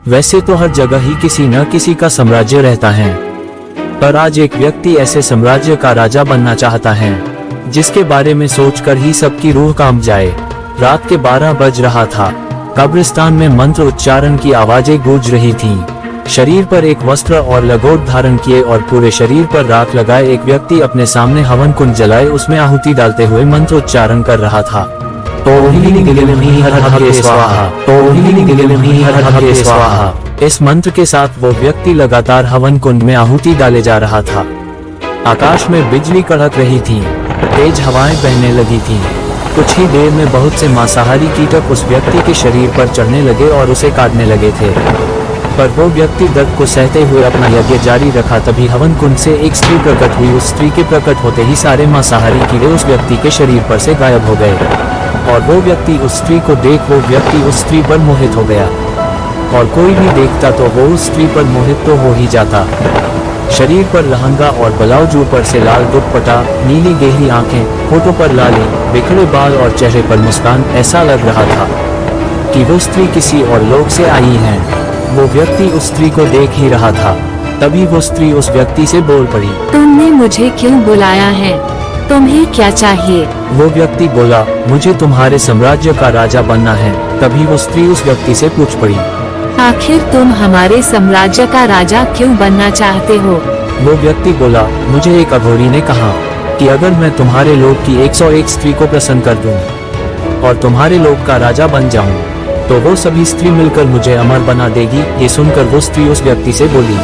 वैसे तो हर जगह ही किसी न किसी का साम्राज्य रहता है, पर आज एक व्यक्ति ऐसे साम्राज्य का राजा बनना चाहता है जिसके बारे में सोचकर ही सबकी रूह कांप जाए। रात के 12 बज रहा था। कब्रिस्तान में मंत्र उच्चारण की आवाजें गूंज रही थीं। शरीर पर एक वस्त्र और लंगोट धारण किए और पूरे शरीर पर राख लगाए एक व्यक्ति अपने सामने हवन कुंड जलाए उसमें आहुति डालते हुए मंत्र उच्चारण कर रहा था। इस मंत्र के साथ वो व्यक्ति लगातार हवन कुंड में आहुति डाले जा रहा था। आकाश में बिजली कड़क रही थी, तेज हवाएं बहने लगी थीं। कुछ ही देर में बहुत से मांसाहारी कीटक उस व्यक्ति के शरीर पर चढ़ने लगे और उसे काटने लगे थे, पर वो व्यक्ति दर्द को सहते हुए अपना यज्ञ जारी रखा। तभी हवन कुंड से एक स्त्री प्रकट हुई। उस स्त्री के प्रकट होते ही सारे मांसाहारी कीड़े उस व्यक्ति के शरीर पर से गायब हो गए और वो व्यक्ति उस स्त्री को देख वो व्यक्ति उस स्त्री पर मोहित हो गया, और कोई भी देखता तो वो उस स्त्री पर मोहित तो हो ही जाता। शरीर पर लहंगा और ब्लाउज, ऊपर से लाल दुपट्टा, नीली गहरी आंखें, होठों पर लाली, बिखरे बाल और चेहरे पर मुस्कान। ऐसा लग रहा था कि वो स्त्री किसी और लोक से आई है। वो व्यक्ति उस स्त्री को देख ही रहा था। तभी वो स्त्री उस व्यक्ति से बोल पड़ी, तुमने मुझे क्यों बुलाया है? तुम्हें क्या चाहिए? वो व्यक्ति बोला, मुझे तुम्हारे साम्राज्य का राजा बनना है। तभी वो स्त्री उस व्यक्ति से पूछ पड़ी, आखिर तुम हमारे साम्राज्य का राजा क्यों बनना चाहते हो? वो व्यक्ति बोला, मुझे एक अघोरी ने कहा कि अगर मैं तुम्हारे लोक की 101 स्त्री को प्रसन्न कर दूं और तुम्हारे लोक का राजा बन जाऊं, तो वो सभी स्त्री मिलकर मुझे अमर बना देगी। ये सुनकर वो स्त्री उस व्यक्ति से बोली,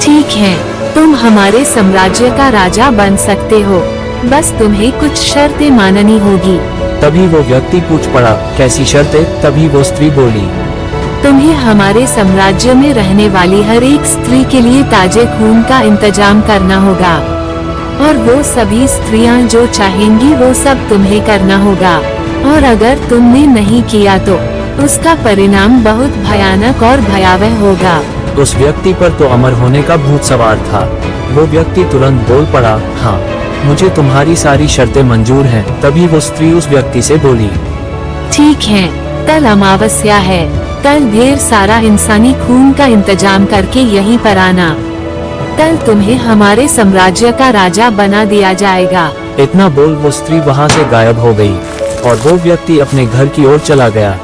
ठीक है, तुम हमारे साम्राज्य का राजा बन सकते हो, बस तुम्हें कुछ शर्तें माननी होगी। तभी वो व्यक्ति पूछ पड़ा, कैसी शर्तें? तभी वो स्त्री बोली, तुम्हें हमारे साम्राज्य में रहने वाली हर एक स्त्री के लिए ताजे खून का इंतजाम करना होगा, और वो सभी स्त्रियां जो चाहेंगी वो सब तुम्हें करना होगा, और अगर तुमने नहीं किया तो उसका परिणाम बहुत भयानक और भयावह होगा। उस व्यक्ति पर तो अमर होने का भूत सवार था। वो व्यक्ति तुरंत बोल पड़ा, हाँ, मुझे तुम्हारी सारी शर्तें मंजूर हैं। तभी वो स्त्री उस व्यक्ति से बोली, ठीक है, कल अमावस्या है, कल ढेर सारा इंसानी खून का इंतजाम करके यहीं पर आना। कल तुम्हें हमारे साम्राज्य का राजा बना दिया जाएगा। इतना बोल वो स्त्री वहाँ से गायब हो गई और वो व्यक्ति अपने घर की ओर चला गया।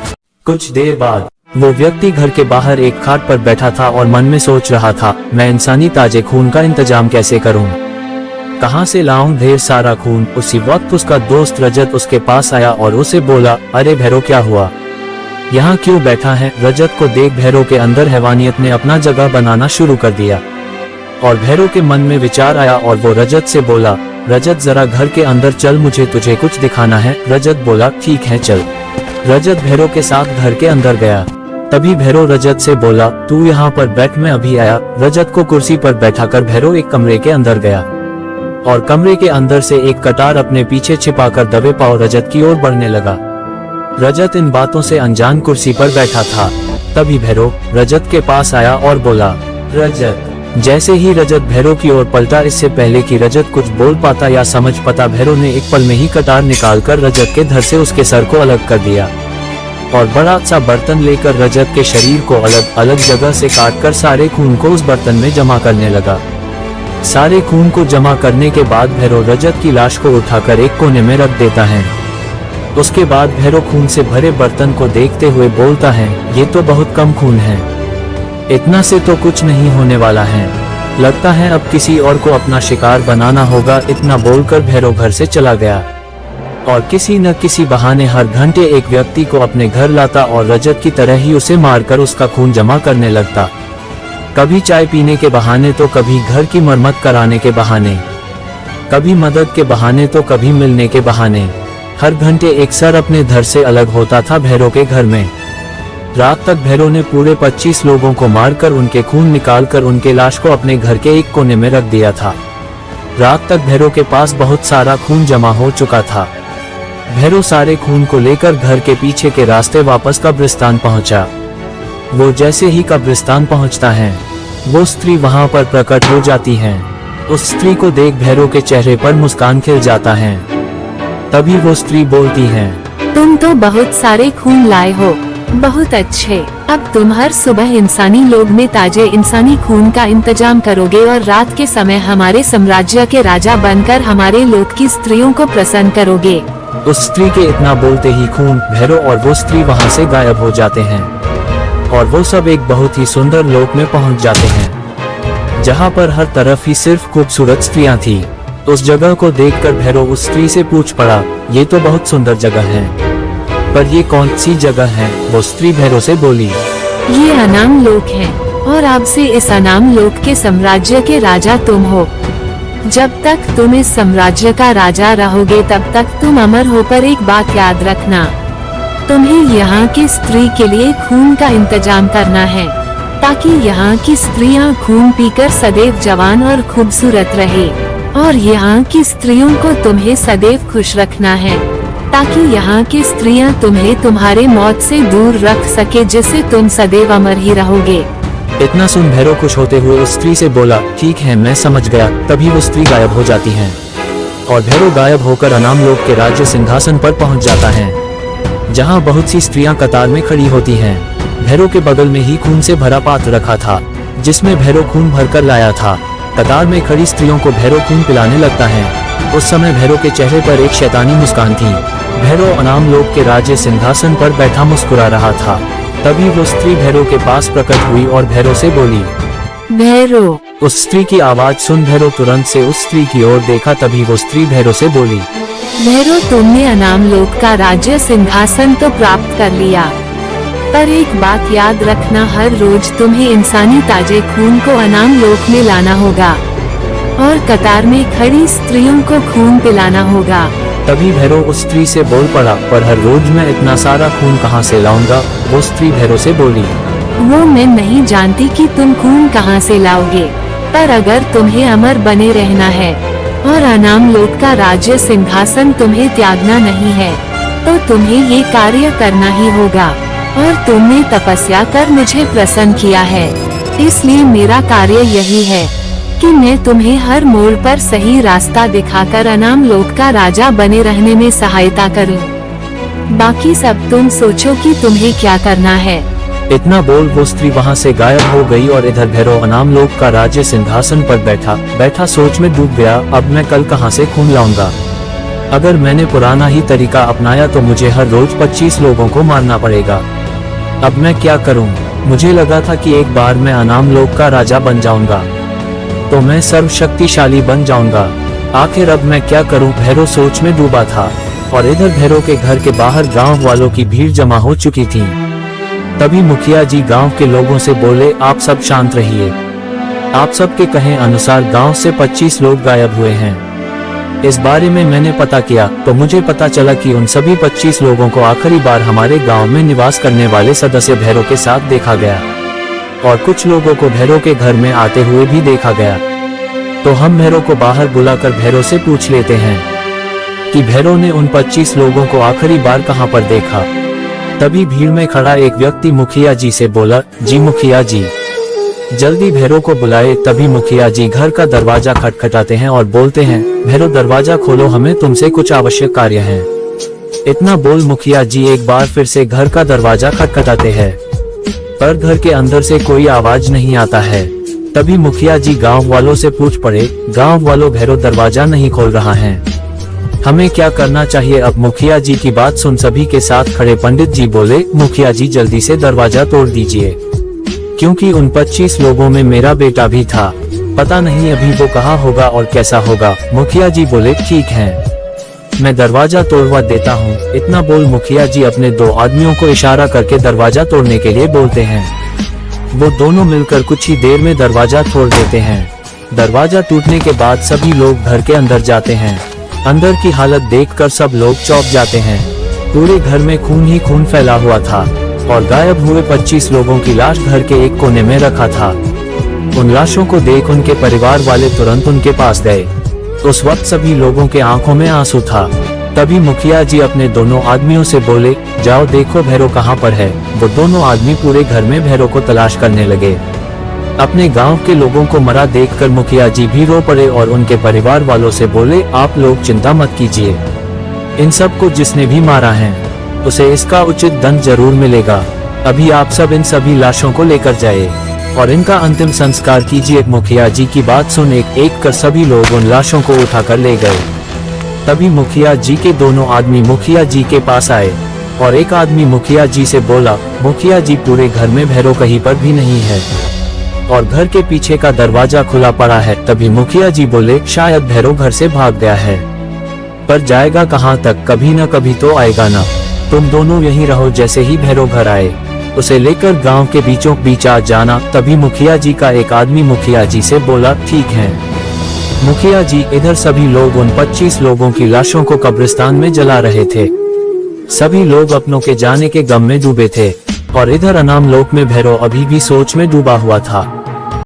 कुछ देर बाद वो व्यक्ति घर के बाहर एक खाट पर बैठा था और मन में सोच रहा था, मैं इंसानी ताजे खून का इंतजाम कैसे करूं? कहां से लाऊं ढेर सारा खून? उसी वक्त उसका दोस्त रजत उसके पास आया और उसे बोला, अरे भैरव, क्या हुआ? यहाँ क्यों बैठा है? रजत को देख भैरव के अंदर हैवानियत ने अपना जगह बनाना शुरू कर दिया और भैरव के मन में विचार आया और वो रजत से बोला, रजत जरा घर के अंदर चल, मुझे तुझे कुछ दिखाना है। रजत बोला, ठीक है चल। रजत भैरव के साथ घर के अंदर गया। तभी भैरव रजत से बोला, तू यहाँ पर बैठ, मैं अभी आया। रजत को कुर्सी पर बैठाकर भैरव एक कमरे के अंदर गया और कमरे के अंदर से एक कटार अपने पीछे छिपाकर दबे पांव रजत की ओर बढ़ने लगा। रजत इन बातों से अनजान कुर्सी पर बैठा था। तभी भैरव रजत के पास आया और बोला, रजत। जैसे ही रजत भैरव की ओर पलटा, इससे पहले कि रजत कुछ बोल पाता या समझ पाता, भैरव ने एक पल में ही कटार निकालकर रजत के धड़ से उसके सर को अलग कर दिया और बड़ा सा बर्तन लेकर रजत के शरीर को अलग अलग जगह से काटकर सारे खून को उस बर्तन में जमा करने लगा। सारे खून को जमा करने के बाद भैरव रजत की लाश को उठाकर एक कोने में रख देता है। उसके बाद भैरव खून से भरे बर्तन को देखते हुए बोलता है, ये तो बहुत कम खून है, इतना से तो कुछ नहीं होने वाला है, लगता है अब किसी और को अपना शिकार बनाना होगा। इतना बोलकर भैरव घर से चला गया और किसी न किसी बहाने हर घंटे एक व्यक्ति को अपने घर लाता और रजत की तरह ही उसे मारकर उसका खून जमा करने लगता। कभी चाय पीने के बहाने तो कभी घर की मरम्मत कराने के बहाने, कभी मदद के बहाने तो कभी मिलने के बहाने। हर घंटे एक सर अपने धड़ से अलग होता था भैरव के घर में। रात तक भैरव ने पूरे 25 लोगों को मारकर उनके खून निकालकर उनके लाश को अपने घर के एक कोने में रख दिया था। रात तक भैरव के पास बहुत सारा खून जमा हो चुका था। भैरव सारे खून को लेकर घर के पीछे के रास्ते वापस कब्रिस्तान पहुंचा। वो जैसे ही कब्रिस्तान पहुंचता है, वो स्त्री वहां पर प्रकट हो जाती है। उस स्त्री को देख भैरव के चेहरे पर मुस्कान खिल जाता है। तभी वो स्त्री बोलती है, तुम तो बहुत सारे खून लाए हो, बहुत अच्छे। अब तुम हर सुबह इंसानी लोग में ताजे इंसानी खून का इंतजाम करोगे और रात के समय हमारे साम्राज्य के राजा बनकर हमारे लोक की स्त्रियों को प्रसन्न करोगे। उस स्त्री के इतना बोलते ही खून, भैरव और वो स्त्री वहाँ से गायब हो जाते हैं और वो सब एक बहुत ही सुंदर लोक में पहुँच जाते हैं जहाँ पर हर तरफ ही सिर्फ खूबसूरत स्त्रियाँ थी। उस जगह को देखकर भैरव उस स्त्री से पूछ पड़ा, ये तो बहुत सुंदर जगह है, पर ये कौन सी जगह है? वो स्त्री भैरव से बोली, ये अनाम लोक है और अब से इस अनाम लोक के साम्राज्य के राजा तुम हो। जब तक तुम इस साम्राज्य का राजा रहोगे तब तक तुम अमर हो। पर एक बात याद रखना, तुम्हें यहाँ की स्त्री के लिए खून का इंतजाम करना है ताकि यहाँ की स्त्रियाँ खून पीकर सदैव जवान और खूबसूरत रहे। और यहाँ की स्त्रियों को तुम्हें सदैव खुश रखना है ताकि यहाँ की स्त्रियाँ तुम्हें तुम्हारे मौत से दूर रख सके, जिससे तुम सदैव अमर ही रहोगे। इतना सुन भैरव खुश होते हुए उस स्त्री से बोला, ठीक है, मैं समझ गया। तभी वो स्त्री गायब हो जाती है और भैरव गायब होकर अनाम लोक के राज्य सिंहासन पर पहुंच जाता है जहां बहुत सी स्त्रियां कतार में खड़ी होती हैं। भैरव के बगल में ही खून से भरा पात्र रखा था जिसमें भैरव खून भरकर लाया था। कतार में खड़ी स्त्रियों को भैरव खून पिलाने लगता है। उस समय भैरव के चेहरे पर एक शैतानी मुस्कान थी। भैरव अनाम लोक के राज्य सिंहासन पर बैठा मुस्कुरा रहा था। तभी वो स्त्री भैरव के पास प्रकट हुई और भैरव से बोली, भैरव। उस स्त्री की आवाज सुन भैरव तुरंत से उस स्त्री की ओर देखा। तभी वो स्त्री भैरव से बोली, भैरव, तुमने अनाम लोक का राज्य सिंहासन तो प्राप्त कर लिया, पर एक बात याद रखना, हर रोज तुम्हें इंसानी ताजे खून को अनाम लोक में लाना होगा और कतार में खड़ी स्त्रियों को खून पिलाना होगा। तभी भैरव उस स्त्री से बोल पड़ा, पर हर रोज मैं इतना सारा खून कहाँ से लाऊंगा? वो स्त्री भैरव से बोली, वो मैं नहीं जानती कि तुम खून कहाँ से लाओगे, पर अगर तुम्हें अमर बने रहना है और अनाम लोक का राज्य सिंहासन तुम्हें त्यागना नहीं है तो तुम्हें ये कार्य करना ही होगा। और तुमने तपस्या कर मुझे प्रसन्न किया है, इसलिए मेरा कार्य यही है कि मैं तुम्हें हर मोड़ पर सही रास्ता दिखाकर अनाम लोक का राजा बने रहने में सहायता करूं। बाकी सब तुम सोचो कि तुम्हें क्या करना है। इतना बोल वो स्त्री वहाँ से गायब हो गई और इधर भैरव अनाम लोक का राज्य सिंहासन पर बैठा सोच में डूब गया। अब मैं कल कहाँ से खून लाऊंगा? अगर मैंने पुराना ही तरीका अपनाया तो मुझे हर रोज 25 लोगों को मारना पड़ेगा। अब मैं क्या करूं? मुझे लगा था कि एक बार मैं अनाम लोक का राजा बन जाऊंगा तो मैं सर्वशक्तिशाली बन जाऊंगा। आखिर अब मैं क्या करूं? भैरव सोच में डूबा था और इधर भैरव के घर के बाहर गांव वालों की भीड़ जमा हो चुकी थी। तभी मुखिया जी गांव के लोगों से बोले, आप सब शांत रहिए। आप सबके कहे अनुसार गांव से 25 लोग गायब हुए हैं। इस बारे में मैंने पता किया तो मुझे पता चला कि उन सभी 25 लोगों को आखिरी बार हमारे गांव में निवास करने वाले सदस्य भैरव के साथ देखा गया और कुछ लोगों को भैरव के घर में आते हुए भी देखा गया। तो हम भैरव को बाहर बुलाकर भैरव से पूछ लेते हैं कि भैरव ने उन 25 लोगों को आखिरी बार कहां पर देखा। तभी भीड़ में खड़ा एक व्यक्ति मुखिया जी से बोला, जी मुखिया जी, जल्दी भैरव को बुलाए। तभी मुखिया जी घर का दरवाजा खटखटाते हैं और बोलते हैं, भैरव दरवाजा खोलो, हमें तुमसे कुछ आवश्यक कार्य है। इतना बोल मुखिया जी एक बार फिर से घर का दरवाजा खटखटाते हैं पर घर के अंदर से कोई आवाज नहीं आता है। तभी मुखिया जी गांव वालों से पूछ पड़े, गांव वालों, भैरव दरवाजा नहीं खोल रहा है, हमें क्या करना चाहिए? अब मुखिया जी की बात सुन सभी के साथ खड़े पंडित जी बोले, मुखिया जी जल्दी से दरवाजा तोड़ दीजिए, क्योंकि उन 25 लोगों में मेरा बेटा भी था। पता नहीं अभी वो कहाँ होगा और कैसा होगा। मुखिया जी बोले, ठीक है, मैं दरवाजा तोड़वा देता हूँ। इतना बोल मुखिया जी अपने 2 आदमियों को इशारा करके दरवाजा तोड़ने के लिए बोलते हैं। वो दोनों मिलकर कुछ ही देर में दरवाजा तोड़ देते हैं। दरवाजा टूटने के बाद सभी लोग घर के अंदर जाते हैं। अंदर की हालत देखकर सब लोग चौंक जाते हैं। पूरे घर में खून ही खून फैला हुआ था और गायब हुए 25 लोगों की लाश घर के एक कोने में रखा था। उन लाशों को देख उनके परिवार वाले तुरंत उनके पास गए। उस वक्त सभी लोगों के आंखों में आंसू था। तभी मुखिया जी अपने दोनों आदमियों से बोले, जाओ देखो भैरव कहाँ पर है। वो दोनों आदमी पूरे घर में भैरव को तलाश करने लगे। अपने गांव के लोगों को मरा देखकर मुखिया जी भी रो पड़े और उनके परिवार वालों से बोले, आप लोग चिंता मत कीजिए, इन सब को जिसने भी मारा है उसे इसका उचित दंड जरूर मिलेगा। अभी आप सब इन सभी लाशों को लेकर जाए और इनका अंतिम संस्कार कीजिए। मुखिया जी की बात सुन एक कर सभी लोग उन लाशों को उठाकर ले गए। तभी मुखिया जी के दोनों आदमी मुखिया जी के पास आए और एक आदमी मुखिया जी से बोला, मुखिया जी पूरे घर में भैरव कहीं पर भी नहीं है और घर के पीछे का दरवाजा खुला पड़ा है। तभी मुखिया जी बोले, शायद भैरव घर से भाग गया है, पर जाएगा कहाँ तक, कभी न कभी तो आएगा ना। तुम दोनों यहीं रहो, जैसे ही भैरव घर आए उसे लेकर गांव के बीचों बीच आ जाना। तभी मुखिया जी का एक आदमी मुखिया जी से बोला, ठीक है मुखिया जी। इधर सभी लोग उन 25 लोगों की लाशों को कब्रिस्तान में जला रहे थे। सभी लोग अपनों के जाने के गम में डूबे थे और इधर अनाम लोक में भैरव अभी भी सोच में डूबा हुआ था।